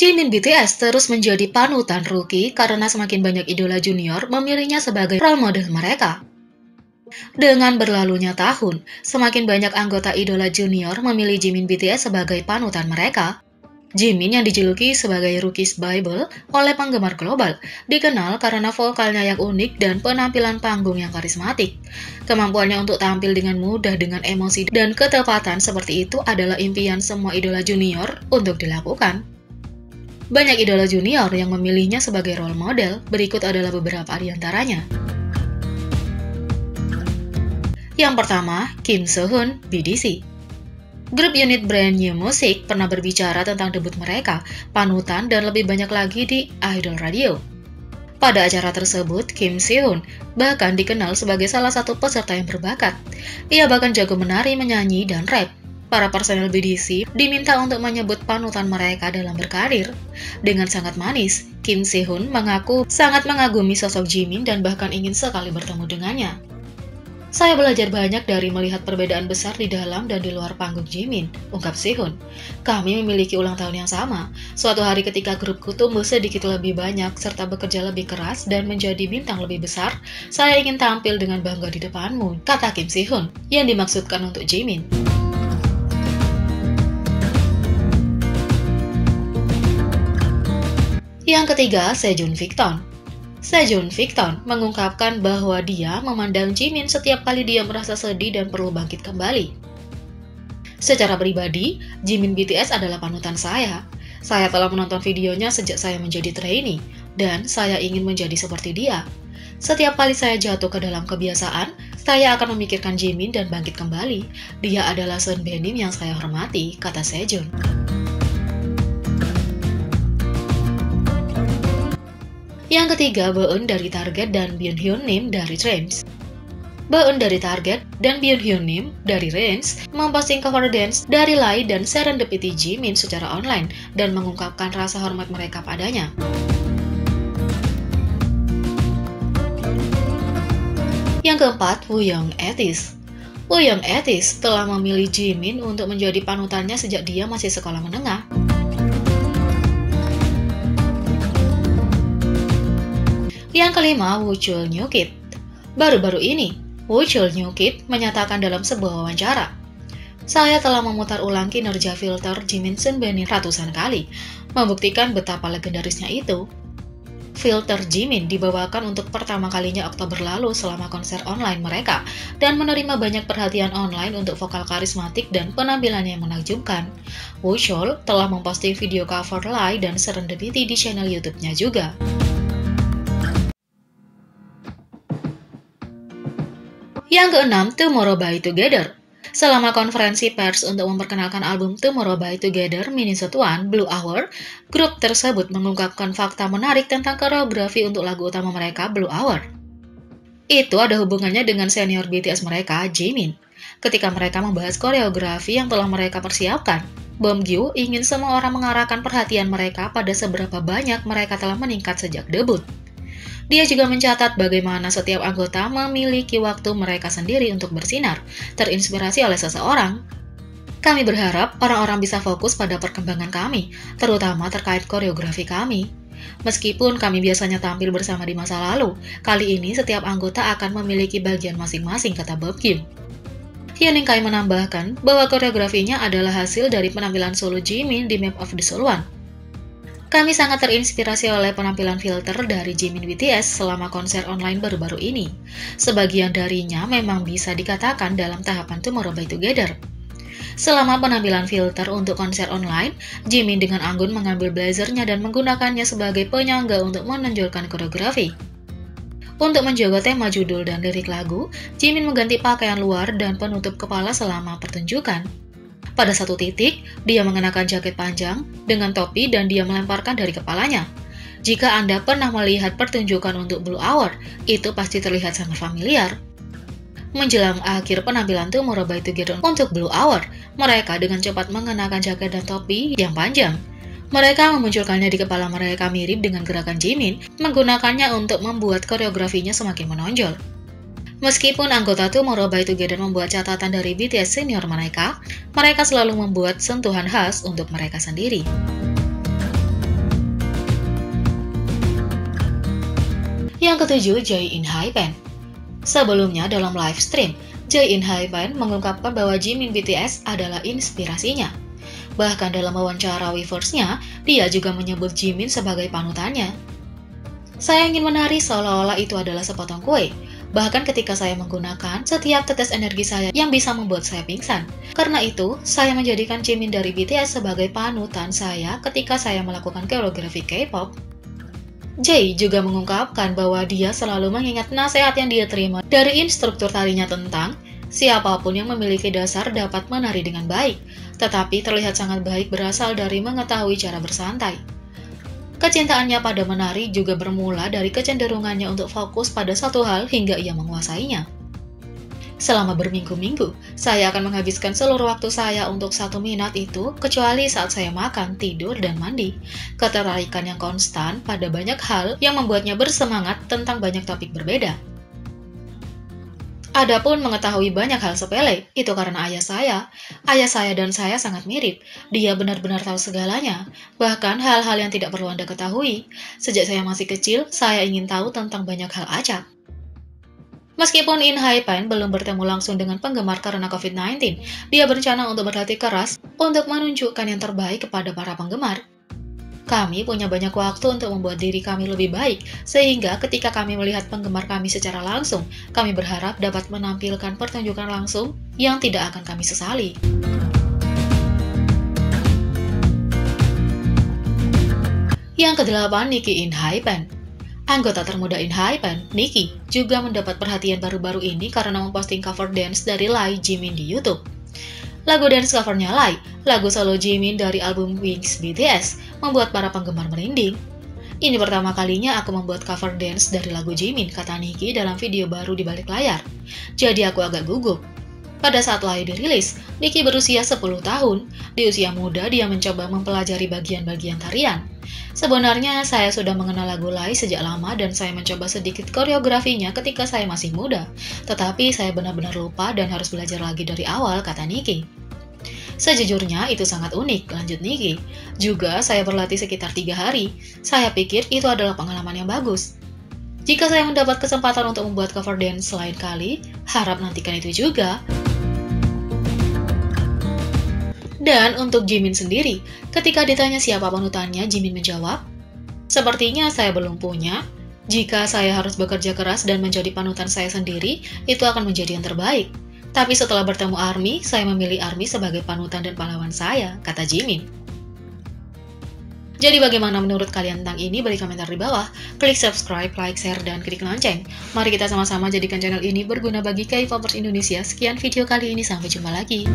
Jimin BTS terus menjadi panutan rookie karena semakin banyak idola junior memilihnya sebagai role model mereka. Dengan berlalunya tahun, semakin banyak anggota idola junior memilih Jimin BTS sebagai panutan mereka. Jimin yang dijuluki sebagai Rookie's Bible oleh penggemar global, dikenal karena vokalnya yang unik dan penampilan panggung yang karismatik. Kemampuannya untuk tampil dengan mudah dengan emosi dan ketepatan seperti itu adalah impian semua idola junior untuk dilakukan. Banyak idola junior yang memilihnya sebagai role model, berikut adalah beberapa di antaranya. Yang pertama, Kim Soo-hyun, BDC. Grup unit brand New Music pernah berbicara tentang debut mereka, panutan, dan lebih banyak lagi di Idol Radio. Pada acara tersebut, Kim Soo-hyun bahkan dikenal sebagai salah satu peserta yang berbakat. Ia bahkan jago menari, menyanyi, dan rap. Para personel BDC diminta untuk menyebut panutan mereka dalam berkarir. Dengan sangat manis, Kim Soo-hyun mengaku sangat mengagumi sosok Jimin dan bahkan ingin sekali bertemu dengannya. Saya belajar banyak dari melihat perbedaan besar di dalam dan di luar panggung Jimin, ungkap Sehun. Kami memiliki ulang tahun yang sama. Suatu hari ketika grupku tumbuh sedikit lebih banyak serta bekerja lebih keras dan menjadi bintang lebih besar, saya ingin tampil dengan bangga di depanmu, kata Kim Sehun, yang dimaksudkan untuk Jimin. Yang ketiga, Sejun Victon. Sejun Victon mengungkapkan bahwa dia memandang Jimin setiap kali dia merasa sedih dan perlu bangkit kembali. Secara pribadi, Jimin BTS adalah panutan saya. Saya telah menonton videonya sejak saya menjadi trainee, dan saya ingin menjadi seperti dia. Setiap kali saya jatuh ke dalam kebiasaan, saya akan memikirkan Jimin dan bangkit kembali. Dia adalah Sunbaenim yang saya hormati, kata Sejun. Yang ketiga, Baeun dari Target dan Byung-hyun dari Trends. Baeun dari Target dan Byung-hyun dari Trends memposting cover dance dari Lie dan Serendipity Jimin secara online dan mengungkapkan rasa hormat mereka padanya. Yang keempat, Wooyoung Etis. Wooyoung Etis telah memilih Jimin untuk menjadi panutannya sejak dia masih sekolah menengah. Yang kelima, Woo Chul New Kid. Baru-baru ini, Woo Chul New Kid menyatakan dalam sebuah wawancara, "Saya telah memutar ulang kinerja filter Jimin Sunbaenim ratusan kali, membuktikan betapa legendarisnya itu." Filter Jimin dibawakan untuk pertama kalinya Oktober lalu selama konser online mereka, dan menerima banyak perhatian online untuk vokal karismatik dan penampilannya yang menakjubkan. Woo Chul telah memposting video cover Lie dan Serendipity di channel YouTube-nya juga. Yang keenam, Tomorrow by Together. Selama konferensi pers untuk memperkenalkan album Tomorrow by Together Minnesota One Blue Hour, grup tersebut mengungkapkan fakta menarik tentang koreografi untuk lagu utama mereka Blue Hour. Itu ada hubungannya dengan senior BTS mereka, Jimin. Ketika mereka membahas koreografi yang telah mereka persiapkan, Beomgyu ingin semua orang mengarahkan perhatian mereka pada seberapa banyak mereka telah meningkat sejak debut. Dia juga mencatat bagaimana setiap anggota memiliki waktu mereka sendiri untuk bersinar, terinspirasi oleh seseorang. Kami berharap orang-orang bisa fokus pada perkembangan kami, terutama terkait koreografi kami. Meskipun kami biasanya tampil bersama di masa lalu, kali ini setiap anggota akan memiliki bagian masing-masing, kata Beomgyu. Hyeoning Kai menambahkan bahwa koreografinya adalah hasil dari penampilan solo Jimin di Map of the Soul One. Kami sangat terinspirasi oleh penampilan filter dari Jimin BTS selama konser online baru-baru ini. Sebagian darinya memang bisa dikatakan dalam tahapan Tomorrow by Together. Selama penampilan filter untuk konser online, Jimin dengan anggun mengambil blazernya dan menggunakannya sebagai penyangga untuk menonjolkan koreografi. Untuk menjaga tema judul dan lirik lagu, Jimin mengganti pakaian luar dan penutup kepala selama pertunjukan. Pada satu titik, dia mengenakan jaket panjang dengan topi dan dia melemparkan dari kepalanya. Jika Anda pernah melihat pertunjukan untuk Blue Hour, itu pasti terlihat sangat familiar. Menjelang akhir penampilan Tomorrow by Together untuk Blue Hour, mereka dengan cepat mengenakan jaket dan topi yang panjang. Mereka memunculkannya di kepala mereka mirip dengan gerakan Jimin, menggunakannya untuk membuat koreografinya semakin menonjol. Meskipun anggota Tomorrow by Together membuat catatan dari BTS senior mereka selalu membuat sentuhan khas untuk mereka sendiri. Yang ketujuh, Jae In Hypen. Sebelumnya dalam live stream, Jae In Hypen mengungkapkan bahwa Jimin BTS adalah inspirasinya. Bahkan dalam wawancara Weverse-nya, dia juga menyebut Jimin sebagai panutannya. Saya ingin menari seolah-olah itu adalah sepotong kue. Bahkan ketika saya menggunakan setiap tetes energi saya yang bisa membuat saya pingsan. Karena itu, saya menjadikan Jimin dari BTS sebagai panutan saya ketika saya melakukan koreografi K-pop. Jae juga mengungkapkan bahwa dia selalu mengingat nasihat yang dia terima dari instruktur tarinya tentang siapapun yang memiliki dasar dapat menari dengan baik, tetapi terlihat sangat baik berasal dari mengetahui cara bersantai. Kecintaannya pada menari juga bermula dari kecenderungannya untuk fokus pada satu hal hingga ia menguasainya. Selama berminggu-minggu, saya akan menghabiskan seluruh waktu saya untuk satu minat itu, kecuali saat saya makan, tidur, dan mandi. Ketertarikan yang konstan pada banyak hal yang membuatnya bersemangat tentang banyak topik berbeda. Adapun mengetahui banyak hal sepele, itu karena ayah saya. Ayah saya dan saya sangat mirip. Dia benar-benar tahu segalanya, bahkan hal-hal yang tidak perlu Anda ketahui. Sejak saya masih kecil, saya ingin tahu tentang banyak hal acak. Meskipun In Hypen belum bertemu langsung dengan penggemar karena COVID-19, dia berencana untuk berlatih keras untuk menunjukkan yang terbaik kepada para penggemar. Kami punya banyak waktu untuk membuat diri kami lebih baik, sehingga ketika kami melihat penggemar kami secara langsung, kami berharap dapat menampilkan pertunjukan langsung yang tidak akan kami sesali. Yang kedelapan, Nicky In Hypen. Anggota termuda In Hypen, Nicky, juga mendapat perhatian baru-baru ini karena memposting cover dance dari Lie Jimin di YouTube. Lagu dance covernya Lie, lagu solo Jimin dari album Wings BTS, membuat para penggemar merinding. Ini pertama kalinya aku membuat cover dance dari lagu Jimin, kata Nicky dalam video baru di balik layar. Jadi aku agak gugup. Pada saat Lie dirilis, Nicky berusia 10 tahun. Di usia muda, dia mencoba mempelajari bagian-bagian tarian. Sebenarnya, saya sudah mengenal lagu Lie sejak lama dan saya mencoba sedikit koreografinya ketika saya masih muda. Tetapi saya benar-benar lupa dan harus belajar lagi dari awal, kata Nicky. Sejujurnya, itu sangat unik, lanjut Nicky. Juga, saya berlatih sekitar 3 hari. Saya pikir itu adalah pengalaman yang bagus. Jika saya mendapat kesempatan untuk membuat cover dance lain kali, harap nantikan itu juga. Dan untuk Jimin sendiri, ketika ditanya siapa panutannya, Jimin menjawab, "Sepertinya saya belum punya. Jika saya harus bekerja keras dan menjadi panutan saya sendiri, itu akan menjadi yang terbaik. Tapi setelah bertemu ARMY, saya memilih ARMY sebagai panutan dan pahlawan saya," kata Jimin. Jadi bagaimana menurut kalian tentang ini? Beri komentar di bawah. Klik subscribe, like, share, dan klik lonceng. Mari kita sama-sama jadikan channel ini berguna bagi K-popers Indonesia. Sekian video kali ini, sampai jumpa lagi.